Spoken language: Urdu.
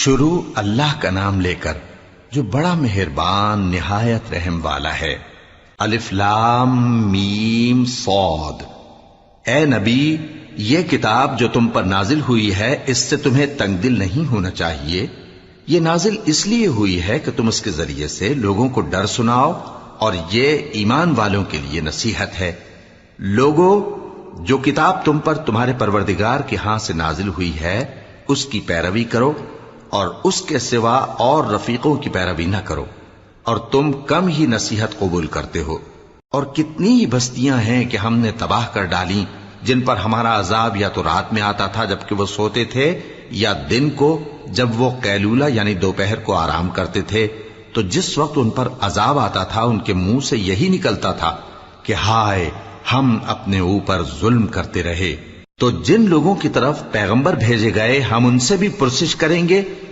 شروع اللہ کا نام لے کر جو بڑا مہربان نہایت رحم والا ہے۔ الف لام میم صاد۔ اے نبی، یہ کتاب جو تم پر نازل ہوئی ہے اس سے تمہیں تنگ دل نہیں ہونا چاہیے۔ یہ نازل اس لیے ہوئی ہے کہ تم اس کے ذریعے سے لوگوں کو ڈر سناؤ، اور یہ ایمان والوں کے لیے نصیحت ہے۔ لوگوں، جو کتاب تم پر تمہارے پروردگار کے ہاں سے نازل ہوئی ہے اس کی پیروی کرو، اور اس کے سوا اور رفیقوں کی پیروی نہ کرو، اور تم کم ہی نصیحت قبول کرتے ہو۔ اور کتنی ہی بستیاں ہیں کہ ہم نے تباہ کر ڈالی جن پر ہمارا عذاب یا تو رات میں آتا تھا جبکہ وہ سوتے تھے، یا دن کو جب وہ قیلولہ یعنی دوپہر کو آرام کرتے تھے، تو جس وقت ان پر عذاب آتا تھا ان کے منہ سے یہی نکلتا تھا کہ ہائے، ہم اپنے اوپر ظلم کرتے رہے۔ تو جن لوگوں کی طرف پیغمبر بھیجے گئے ہم ان سے بھی پرسش کریں گے